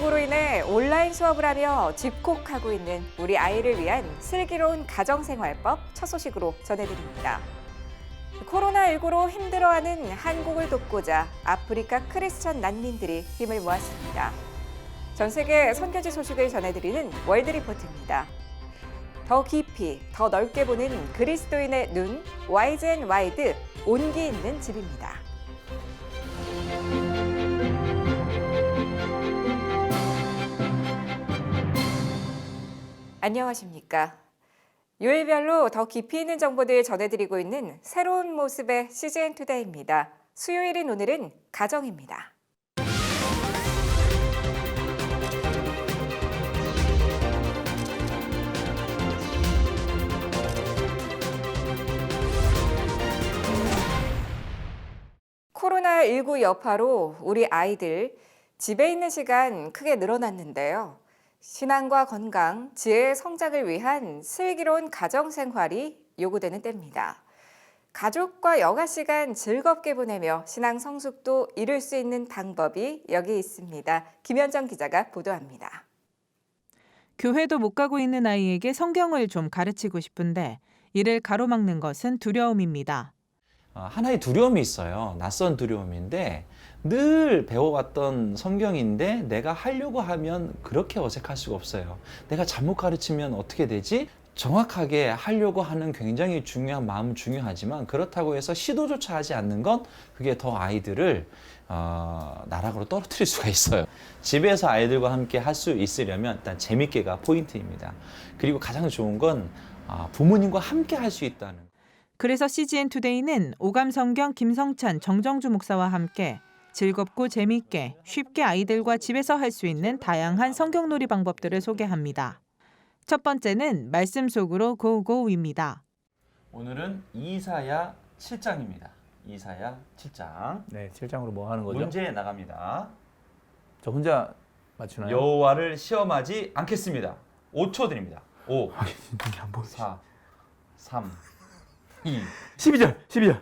코로나19로 인해 온라인 수업을 하며 집콕하고 있는 우리 아이를 위한 슬기로운 가정생활법 첫 소식으로 전해드립니다. 코로나19로 힘들어하는 한국을 돕고자 아프리카 크리스천 난민들이 힘을 모았습니다. 전 세계 선교지 소식을 전해드리는 월드리포트입니다. 더 깊이, 더 넓게 보는 그리스도인의 눈, 와이즈 앤 와이드, 온기 있는 집입니다. 안녕하십니까. 요일별로 더 깊이 있는 정보들 전해드리고 있는 새로운 모습의 CGN투데이입니다. 수요일인 오늘은 가정입니다. 코로나19 여파로 우리 아이들 집에 있는 시간 크게 늘어났는데요. 신앙과 건강, 지혜의 성장을 위한 슬기로운 가정생활이 요구되는 때입니다. 가족과 여가 시간 즐겁게 보내며 신앙 성숙도 이룰 수 있는 방법이 여기 있습니다. 김현정 기자가 보도합니다. 교회도 못 가고 있는 아이에게 성경을 좀 가르치고 싶은데 이를 가로막는 것은 두려움입니다. 하나의 두려움이 있어요. 낯선 두려움인데 늘 배워왔던 성경인데 내가 하려고 하면 그렇게 어색할 수가 없어요. 내가 잘못 가르치면 어떻게 되지? 정확하게 하려고 하는 굉장히 중요한 마음은 중요하지만 그렇다고 해서 시도조차 하지 않는 건 그게 더 아이들을 나락으로 떨어뜨릴 수가 있어요. 집에서 아이들과 함께 할 수 있으려면 일단 재밌게가 포인트입니다. 그리고 가장 좋은 건 부모님과 함께 할 수 있다는. 그래서 CGN투데이는 오감성경 김성찬 정정주 목사와 함께 즐겁고 재미있게 쉽게 아이들과 집에서 할 수 있는 다양한 성경놀이 방법들을 소개합니다. 첫 번째는 말씀 속으로 고고입니다. 오늘은 이사야 7장입니다. 이사야 7장. 네, 7장으로 뭐 하는 거죠? 문제 나갑니다. 저 혼자 맞추나요? 여호와를 시험하지 않겠습니다. 5초 드립니다. 5, 진짜 안 보이지. 4, 3, 2. 12절.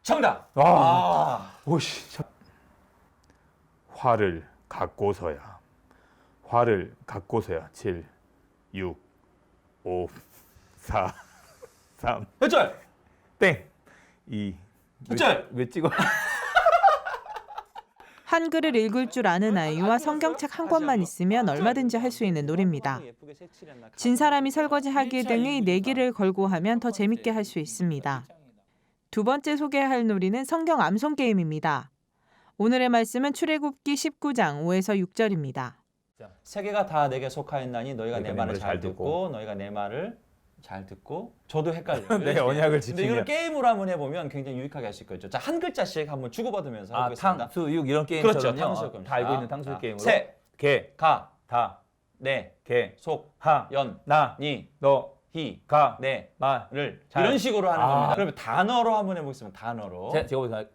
정답! 오씨. 화를 갖고서야. 7, 6, 5, 4, 3. 몇 절? 땡. 2. 몇 절? 왜 찍어? 한글을 읽을 줄 아는 아이와 성경책 한 권만 있으면 얼마든지 할 수 있는 놀이입니다. 진 사람이 설거지하기 등의 내기를 걸고 하면 더 재밌게 할 수 있습니다. 두 번째 소개할 놀이는 성경 암송 게임입니다. 오늘의 말씀은 출애굽기 19장 5에서 6절입니다. 세계가 다 내게 속하였나니 너희가 내 말을 잘 듣고 너희가 내 말을 잘 듣고. 저도 헷갈려요. 네, 언약을 근데 지키면. 이걸 게임으로 한번 해보면 굉장히 유익하게 할 수 있겠죠. 자, 한 글자씩 한번 주고받으면서 해보겠습니다. 탕수육 이런 게임처럼요. 그렇죠. 탕수육 게임. 다 알고 있는 탕수육 게임으로. 세, 개, 가, 다, 네, 개, 속, 하, 연, 나, 니, 너, 히, 가, 네, 말을 잘. 이런 식으로 하는 겁니다. 아. 그러면 단어로 한번 해보겠습니다. 단어로.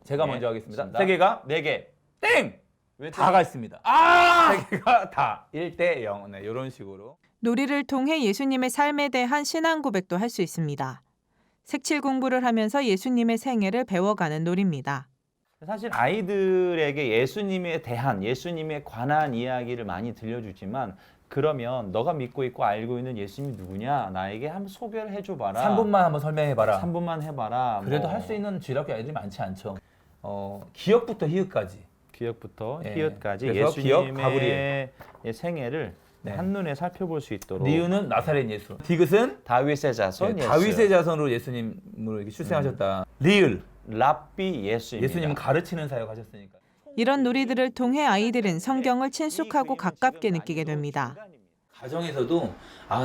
제가 네, 먼저 하겠습니다. 좋습니다. 세 개가 네 개. 땡! 왜 다가 있습니다. 세 개가 다. 1대 0. 네, 이런 식으로. 놀이를 통해 예수님의 삶에 대한 신앙 고백도 할 수 있습니다. 색칠 공부를 하면서 예수님의 생애를 배워가는 놀이입니다. 사실 아이들에게 예수님에 대한, 예수님에 관한 이야기를 많이 들려주지만 그러면 너가 믿고 있고 알고 있는 예수님이 누구냐? 나에게 한번 소개를 해줘봐라. 3분만 한번 설명해봐라. 3분만 해봐라. 그래도 뭐. 할 수 있는 쥐락기 아이들이 많지 않죠. 기억부터 히읗까지. 기억부터 네. 히읗까지 그래서 기억, 예수님의 가브리엘. 생애를 네. 한눈에 살펴볼 수 있도록. 리우는 나사렛 예수. 디귿은 다윗의 자손 예수. 다윗의 자손으로 예수님을 이렇게 출생하셨다. 리을. 랍비 예수입니다. 예수님은 가르치는 사역 하셨으니까. 이런 놀이들을 통해 아이들은 성경을 친숙하고 가깝게 느끼게 됩니다. 가정에서도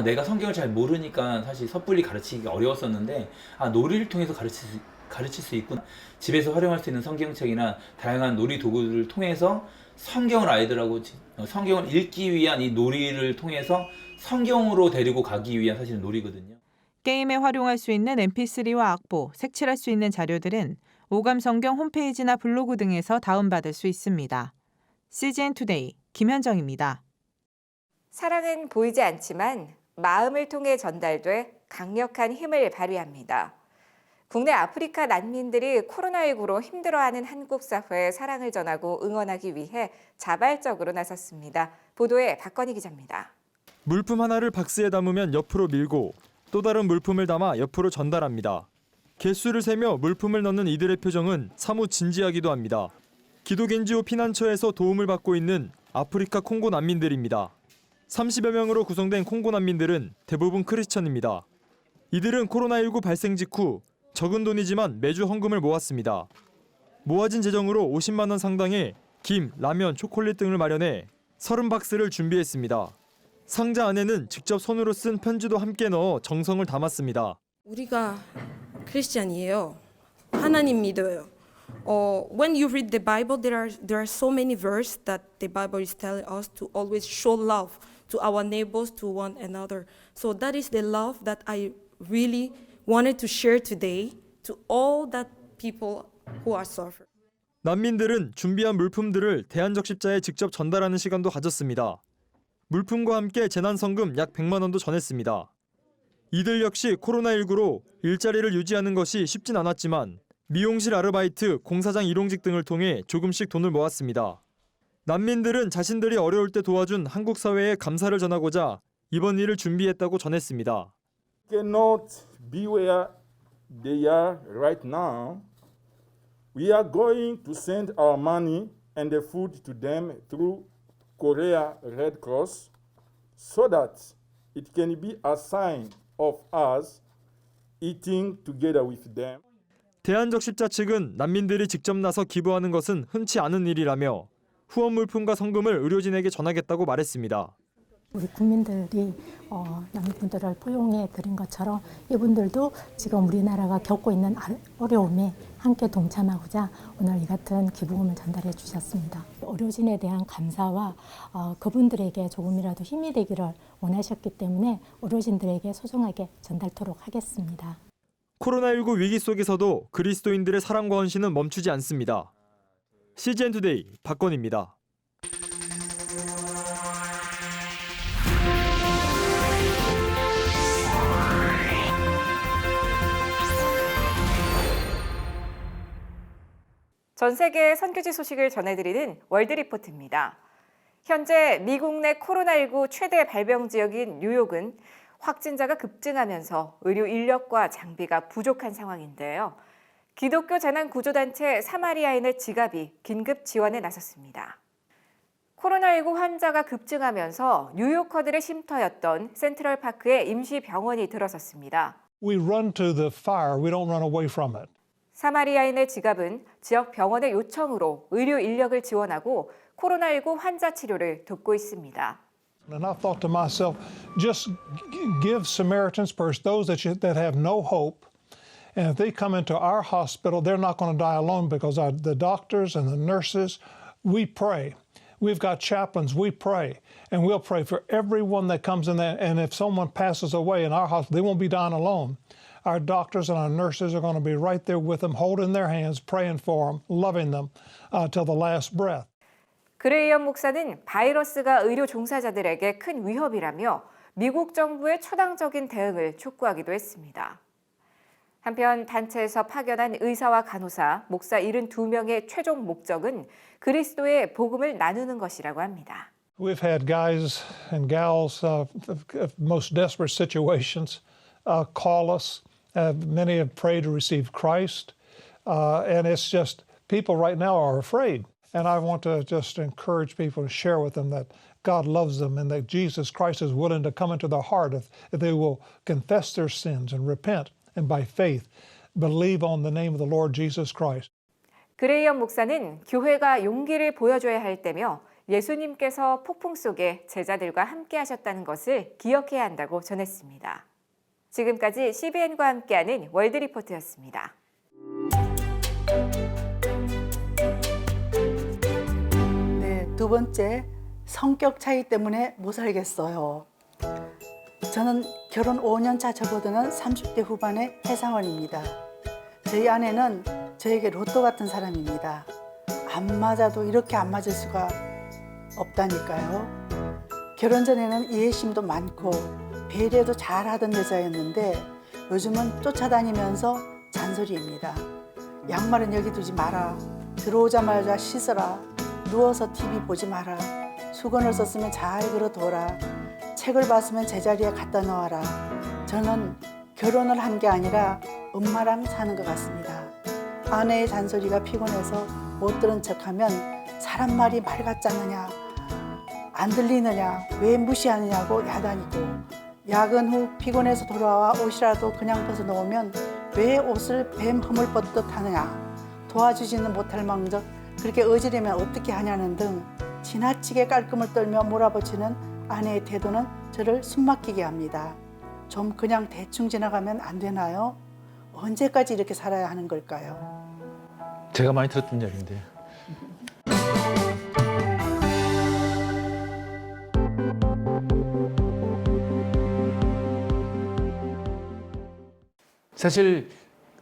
내가 성경을 잘 모르니까 사실 섣불리 가르치기가 어려웠었는데 놀이를 통해서 가르칠 수 있구나. 집에서 활용할 수 있는 성경책이나 다양한 놀이 도구들을 통해서 성경을 아이들하고 성경을 읽기 위한 이 놀이를 통해서 성경으로 데리고 가기 위한 사실 놀이거든요. 게임에 활용할 수 있는 mp3와 악보, 색칠할 수 있는 자료들은 오감성경 홈페이지나 블로그 등에서 다운받을 수 있습니다. CGN투데이 김현정입니다. 사랑은 보이지 않지만 마음을 통해 전달돼 강력한 힘을 발휘합니다. 국내 아프리카 난민들이 코로나19로 힘들어하는 한국 사회에 사랑을 전하고 응원하기 위해 자발적으로 나섰습니다. 보도에 박건희 기자입니다. 물품 하나를 박스에 담으면 옆으로 밀고 또 다른 물품을 담아 옆으로 전달합니다. 개수를 세며 물품을 넣는 이들의 표정은 사뭇 진지하기도 합니다. 기독NGO 피난처에서 도움을 받고 있는 아프리카 콩고 난민들입니다. 30여 명으로 구성된 콩고 난민들은 대부분 크리스천입니다. 이들은 코로나19 발생 직후 적은 돈이지만 매주 헌금을 모았습니다. 모아진 재정으로 50만 원 상당의 김, 라면, 초콜릿 등을 마련해 30박스를 준비했습니다. 상자 안에는 직접 손으로 쓴 편지도 함께 넣어 정성을 담았습니다. 우리가 크리스찬이에요. 하나님 믿어요. When you read the Bible, there are so many verses that the Bible is telling us to always show love to our neighbors, to one another. So that is the love that I really wanted to share today to all that people who are suffering. 난민들은 준비한 물품들을 대한적십자에 직접 전달하는 시간도 가졌습니다. 물품과 함께 재난성금 약 100만 원도 전했습니다. 이들 역시 코로나19로 일자리를 유지하는 것이 쉽진 않았지만 미용실 아르바이트, 공사장 일용직 등을 통해 조금씩 돈을 모았습니다. 난민들은 자신들이 어려울 때 도와준 한국 사회에 감사를 전하고자 이번 일을 준비했다고 전했습니다. Cannot be where they are right now. We are going to send our money and the food to them through Korea Red Cross so that it can be a sign of us eating together with them. 대한적십자 측은 난민들이 직접 나서 기부하는 것은 흔치 않은 일이라며 후원 물품과 성금을 의료진에게 전하겠다고 말했습니다. 우리 국민들이 난민분들을 포용해 드린 것처럼 이분들도 지금 우리나라가 겪고 있는 어려움에 함께 동참하고자 오늘 이 같은 기부금을 전달해 주셨습니다. 의료진에 대한 감사와 그분들에게 조금이라도 힘이 되기를 원하셨기 때문에 의료진들에게 소중하게 전달토록 하겠습니다. 코로나19 위기 속에서도 그리스도인들의 사랑과 헌신은 멈추지 않습니다. CGN투데이 박건희입니다. 전 세계 선교지 소식을 전해드리는 월드리포트입니다. 현재 미국 내 코로나19 최대 발병 지역인 뉴욕은 확진자가 급증하면서 의료 인력과 장비가 부족한 상황인데요. 기독교 재난구조단체 사마리아인의 지갑이 긴급 지원에 나섰습니다. 코로나19 환자가 급증하면서 뉴요커들의 쉼터였던 센트럴파크에 임시병원이 들어섰습니다. We run to the fire. We don't run away from it. 사마리아인의 지갑은 지역 병원의 요청으로 의료 인력을 지원하고 코로나19 환자 치료를 돕고 있습니다. And I thought to myself, just give Samaritan's Purse those that have no hope. And if they come into our hospital, they're not going to die alone because the doctors and the nurses, we pray. We've got chaplains, we pray. And we'll pray for everyone that comes in there. And if someone passes away in our hospital, they won't be dying alone. Our doctors and our nurses are going to be right there with them, holding their hands, praying for them, loving them till the last breath. 그레이엄 목사는 바이러스가 의료 종사자들에게 큰 위협이라며 미국 정부의 초당적인 대응을 촉구하기도 했습니다. 한편 단체에서 파견한 의사와 간호사, 목사 72명의 최종 목적은 그리스도의 복음을 나누는 것이라고 합니다. We've had guys and gals of most desperate situations call us. Many have prayed to receive Christ. And it's just people right now are afraid. And I want to just encourage people to share with them that God loves them and that Jesus Christ is willing to come into their heart if they will confess their sins and repent and by faith believe on the name of the Lord Jesus Christ. 그레이엄 목사는 교회가 용기를 보여줘야 할 때며 예수님께서 폭풍 속에 제자들과 함께 하셨다는 것을 기억해야 한다고 전했습니다. 지금까지 CBN과 함께하는 월드리포트였습니다. 네, 두 번째, 성격 차이 때문에 못 살겠어요. 저는 결혼 5년 차 접어드는 30대 후반의 회사원입니다. 저희 아내는 저에게 로또 같은 사람입니다. 안 맞아도 이렇게 안 맞을 수가 없다니까요. 결혼 전에는 이해심도 많고 배려도 잘하던 여자였는데 요즘은 쫓아다니면서 잔소리입니다. 양말은 여기 두지 마라. 들어오자마자 씻어라. 누워서 TV 보지 마라. 수건을 썼으면 잘 걸어둬라. 책을 봤으면 제자리에 갖다 놓아라. 저는 결혼을 한 게 아니라 엄마랑 사는 것 같습니다. 아내의 잔소리가 피곤해서 못 들은 척하면 사람 말이 말 같지 않느냐, 안 들리느냐, 왜 무시하느냐고 야단이고, 야근 후 피곤해서 돌아와 옷이라도 그냥 벗어 놓으면 왜 옷을 뱀 허물 뻗듯 하느냐, 도와주지는 못할 망정 그렇게 어지르면 어떻게 하냐는 등 지나치게 깔끔을 떨며 몰아붙이는 아내의 태도는 저를 숨막히게 합니다. 좀 그냥 대충 지나가면 안 되나요? 언제까지 이렇게 살아야 하는 걸까요? 제가 많이 들었던 이야기인데. 사실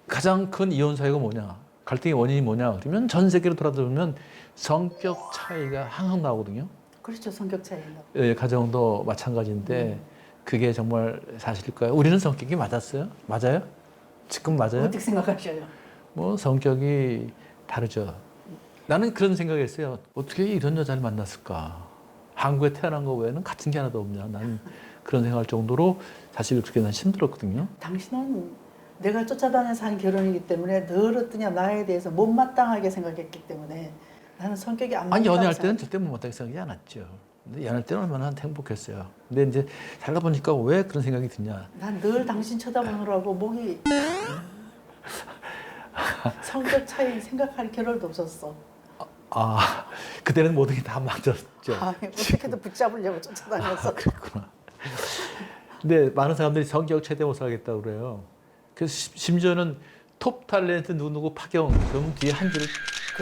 가장 큰 이혼 사유가 뭐냐, 갈등의 원인이 뭐냐 그러면 전 세계로 돌아보면 성격 차이가 항상 나오거든요. 그렇죠, 성격 차이가. 예, 가정도 마찬가지인데 그게 정말 사실일까요? 우리는 성격이 맞았어요? 맞아요? 지금 맞아요? 어떻게 생각하셔요? 뭐 성격이 다르죠. 나는 그런 생각했어요. 어떻게 이런 여자를 만났을까? 한국에 태어난 거 외에는 같은 게 하나도 없냐. 나는 그런 생각할 정도로 사실 그렇게 난 힘들었거든요. 당신은 내가 쫓아다녀서 한 결혼이기 때문에 늘 어떠냐 나에 대해서 못마땅하게 생각했기 때문에 나는 성격이 안 맞다고 아니 연애할 때는 절대 못마땅하게 생각하지 않았죠. 근데 연애할 때는 얼마나 행복했어요. 근데 이제 살다 보니까 왜 그런 생각이 드냐. 난 늘 당신 쳐다보느라고 목이 성격 차이 생각할 겨를도 없었어. 아, 그때는 모든 게 다 맞았죠. 아, 어떻게든 붙잡으려고 쫓아다녔어. 아, 그렇구나. 근데 많은 사람들이 성격 최대 못 살겠다고 그래요. 그래서 심지어는 톱 탤런트 누구 파경 그럼 뒤에 한 줄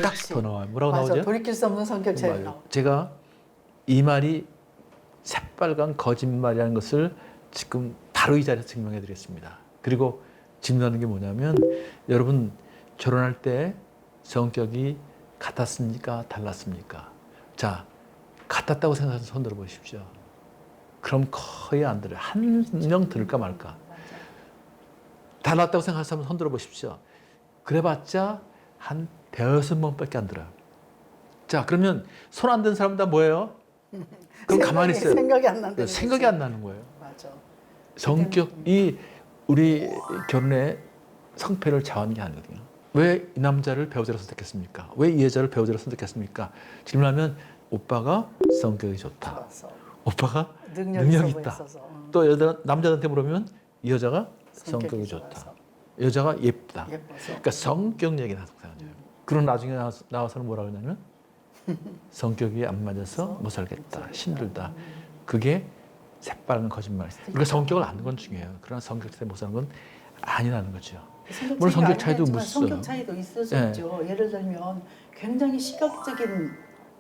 딱 더 나와요. 뭐라고 맞아, 나오죠? 돌이킬 수 없는 성격 차이 나와. 제가 이 말이 새빨간 거짓말이라는 것을 지금 바로 이 자리에서 증명해 드리겠습니다. 그리고 질문하는 게 뭐냐면 여러분 결혼할 때 성격이 같았습니까? 달랐습니까? 자, 같았다고 생각해서 손 들어 보십시오. 그럼 거의 안 들어요. 한 명 들을까 말까. 달랐다고 생각해서 손 들어 보십시오. 그래봤자 한 대여섯 명밖에 안 들어요. 자, 그러면 손 안 든 사람 다 뭐예요? 그럼 가만히 있어요. 생각이 안 난다는 생각이 안 나는 거예요. 맞아. 성격이 우리 결혼의 성패를 좌우하는 게 아니거든요. 왜 이 남자를 배우자로 선택했습니까? 왜 이 여자를 배우자로 선택했습니까? 질문하면 오빠가 성격이 좋다. 좋았어. 오빠가 능력이 능력이 있어 있다. 보였어서. 또 남자한테 물으면 이 여자가 성격이 좋다. 좋아서. 여자가 예쁘다. 예뻐서. 그러니까 성격 얘기 나서 그런 나중에 나와서는 뭐라 그러냐면 성격이 안 맞아서 못 살겠다. 힘들다. 그게 새빨간 거짓말이에요. 그러니까 성격을 아는 건 중요해요. 그러나 성격 때문에 못 사는 건 아니라는 거죠. 물론 성격 차이도 있어요. 성격 차이도 있을 수 있죠. 예를 들면 굉장히 시각적인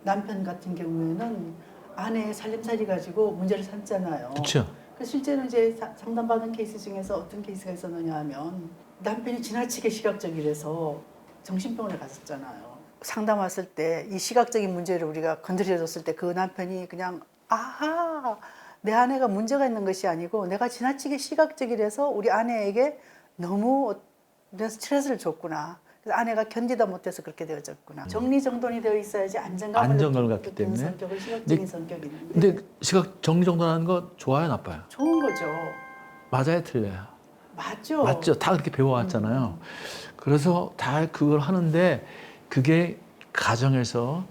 남편 같은 경우에는 아내의 살림살이 가지고 문제를 삼잖아요. 그렇죠. 실제로 이제 상담받은 케이스 중에서 어떤 케이스가 있었느냐 하면 남편이 지나치게 시각적이라서 정신병원에 갔었잖아요. 상담 왔을 때 이 시각적인 문제를 우리가 건드려줬을 때 그 남편이 그냥 아하 내 아내가 문제가 있는 것이 아니고 내가 지나치게 시각적이라서 우리 아내에게 너무 스트레스를 줬구나. 그래서 아내가 견디다 못해서 그렇게 되어졌구나. 정리정돈이 되어 있어야지 안정감을 갖기 때문에. 성격을 시각적인 성격이 있는데. 근데 시각 정리정돈하는 거 좋아요, 나빠요? 좋은 거죠. 맞아요, 틀려요? 맞죠. 맞죠. 다 그렇게 배워왔잖아요. 그래서 다 그걸 하는데 그게 가정에서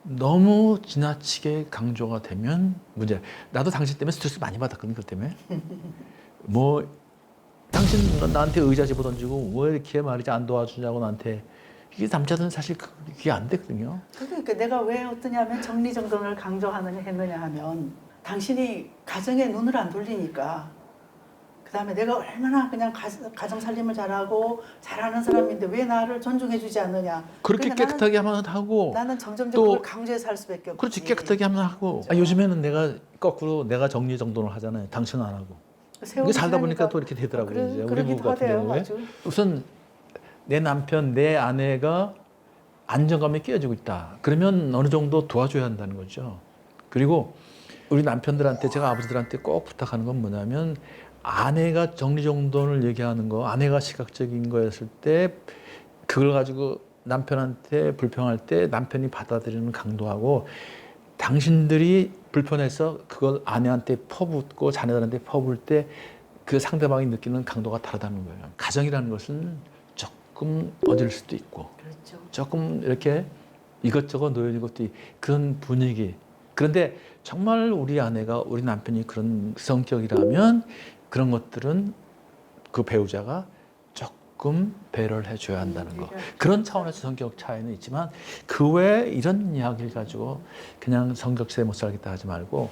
너무 지나치게 강조가 되면 문제. 나도 당신 때문에 스트레스 많이 받았거든, 그것 때문에. 뭐 당신 나한테 의자 집어던지고 왜 이렇게 말이지 안 도와주냐고 나한테. 이게 남자들은 사실 그게 안 되거든요. 그러니까 내가 왜 어떠냐면 정리정돈을 했느냐 하면 당신이 가정에 눈을 안 돌리니까 그다음에 내가 얼마나 그냥 가정 살림을 잘하고 잘하는 사람인데 왜 나를 존중해주지 않느냐. 그렇게 그러니까 깨끗하게 하면 하고 나는 점점 또 그걸 강조해서 할 수밖에 없지. 그렇지, 깨끗하게 하면 하고. 그렇죠. 요즘에는 내가 거꾸로 내가 정리정돈을 하잖아요. 당신은 안 하고. 이게 살다 보니까 또 이렇게 되더라고요. 이제 우리 부부 같은 경우에 우선 내 남편, 내 아내가 안정감이 깨어지고 있다. 그러면 어느 정도 도와줘야 한다는 거죠. 그리고 우리 남편들한테 제가 아버지들한테 꼭 부탁하는 건 뭐냐면 아내가 정리정돈을 얘기하는 거, 아내가 시각적인 거였을 때 그걸 가지고 남편한테 불평할 때 남편이 받아들이는 강도하고 당신들이 불편해서 그걸 아내한테 퍼붓고 자녀들한테 퍼부을 때 그 상대방이 느끼는 강도가 다르다는 거예요. 가정이라는 것은 조금 어질 수도 있고 조금 이렇게 이것저것 놓여진 것도 그런 분위기. 그런데 정말 우리 아내가 우리 남편이 그런 성격이라면 그런 것들은 그 배우자가 조금 배려를 해줘야 한다는 거. 그런 차원에서 성격 차이는 있지만 그 외에 이런 이야기를 가지고 그냥 성격세 못 살겠다 하지 말고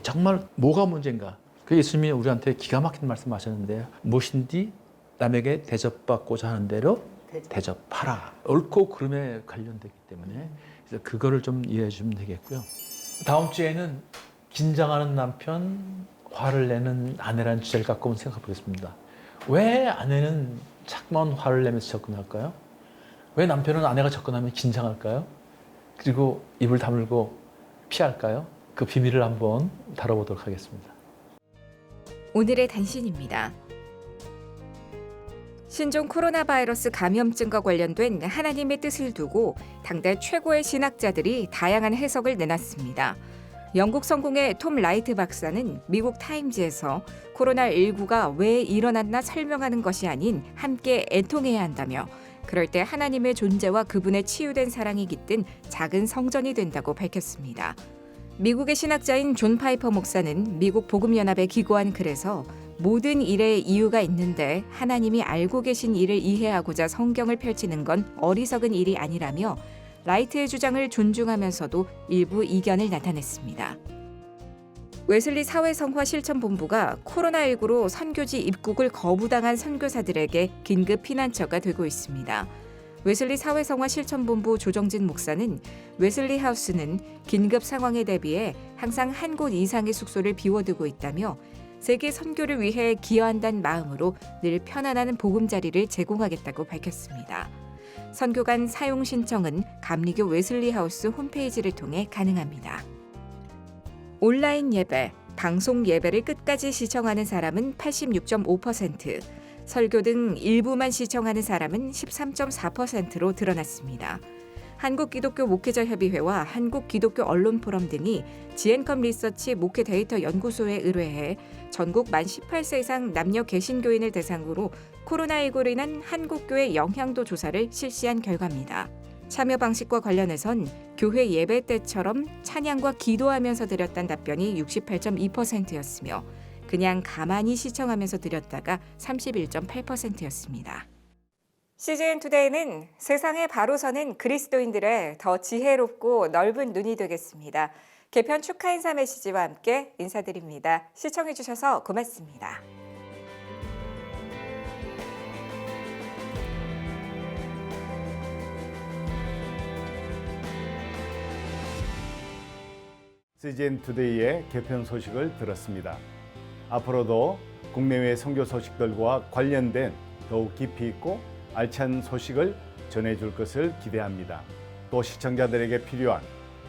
정말 뭐가 문제인가. 그 예수님이 우리한테 기가 막힌 말씀하셨는데 무엇인지 남에게 대접받고자 하는 대로 대접하라. 옳고 그름에 관련되기 때문에 그래서 그거를 좀 이해해 주면 되겠고요. 다음 주에는 긴장하는 남편, 화를 내는 아내라는 주제를 갖고 한번 생각해 보겠습니다. 왜 아내는 자꾸만 화를 내면서 접근할까요? 왜 남편은 아내가 접근하면 긴장할까요? 그리고 입을 다물고 피할까요? 그 비밀을 한번 다뤄보도록 하겠습니다. 오늘의 단신입니다. 신종 코로나 바이러스 감염증과 관련된 하나님의 뜻을 두고 당대 최고의 신학자들이 다양한 해석을 내놨습니다. 영국 성공의 톰 라이트 박사는 미국 타임즈에서 코로나19가 왜 일어났나 설명하는 것이 아닌 함께 애통해야 한다며 그럴 때 하나님의 존재와 그분의 치유된 사랑이 깃든 작은 성전이 된다고 밝혔습니다. 미국의 신학자인 존 파이퍼 목사는 미국 복음연합에 기고한 글에서 모든 일에 이유가 있는데 하나님이 알고 계신 일을 이해하고자 성경을 펼치는 건 어리석은 일이 아니라며 라이트의 주장을 존중하면서도 일부 이견을 나타냈습니다. 웨슬리 사회성화 실천본부가 코로나19로 선교지 입국을 거부당한 선교사들에게 긴급 피난처가 되고 있습니다. 웨슬리 사회성화 실천본부 조정진 목사는 웨슬리 하우스는 긴급 상황에 대비해 항상 한 곳 이상의 숙소를 비워두고 있다며 세계 선교를 위해 기여한다는 마음으로 늘 편안한 보금자리를 제공하겠다고 밝혔습니다. 선교관 사용 신청은 감리교 웨슬리 하우스 홈페이지를 통해 가능합니다. 온라인 예배, 방송 예배를 끝까지 시청하는 사람은 86.5%, 설교 등 일부만 시청하는 사람은 13.4%로 드러났습니다. 한국기독교 목회자협의회와 한국기독교언론포럼 등이 지앤컴 리서치 목회 데이터 연구소에 의뢰해 전국 만 18세 이상 남녀 개신교인을 대상으로 코로나19로 인한 한국교회 영향도 조사를 실시한 결과입니다. 참여 방식과 관련해선 교회 예배 때처럼 찬양과 기도하면서 드렸다는 답변이 68.2%였으며 그냥 가만히 시청하면서 드렸다가 31.8%였습니다. CGN투데이는 세상에 바로 서는 그리스도인들의 더 지혜롭고 넓은 눈이 되겠습니다. 개편 축하 인사 메시지와 함께 인사드립니다. 시청해주셔서 고맙습니다. CGN투데이의 개편 소식을 들었습니다. 앞으로도 국내외 선교 소식들과 관련된 더욱 깊이 있고 알찬 소식을 전해줄 것을 기대합니다. 또 시청자들에게 필요한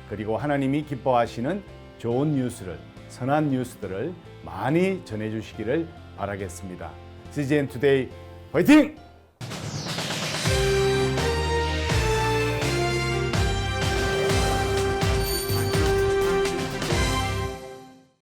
그리고 하나님이 기뻐하시는 좋은 뉴스를, 선한 뉴스들을 많이 전해주시기를 바라겠습니다. CGN투데이 화이팅!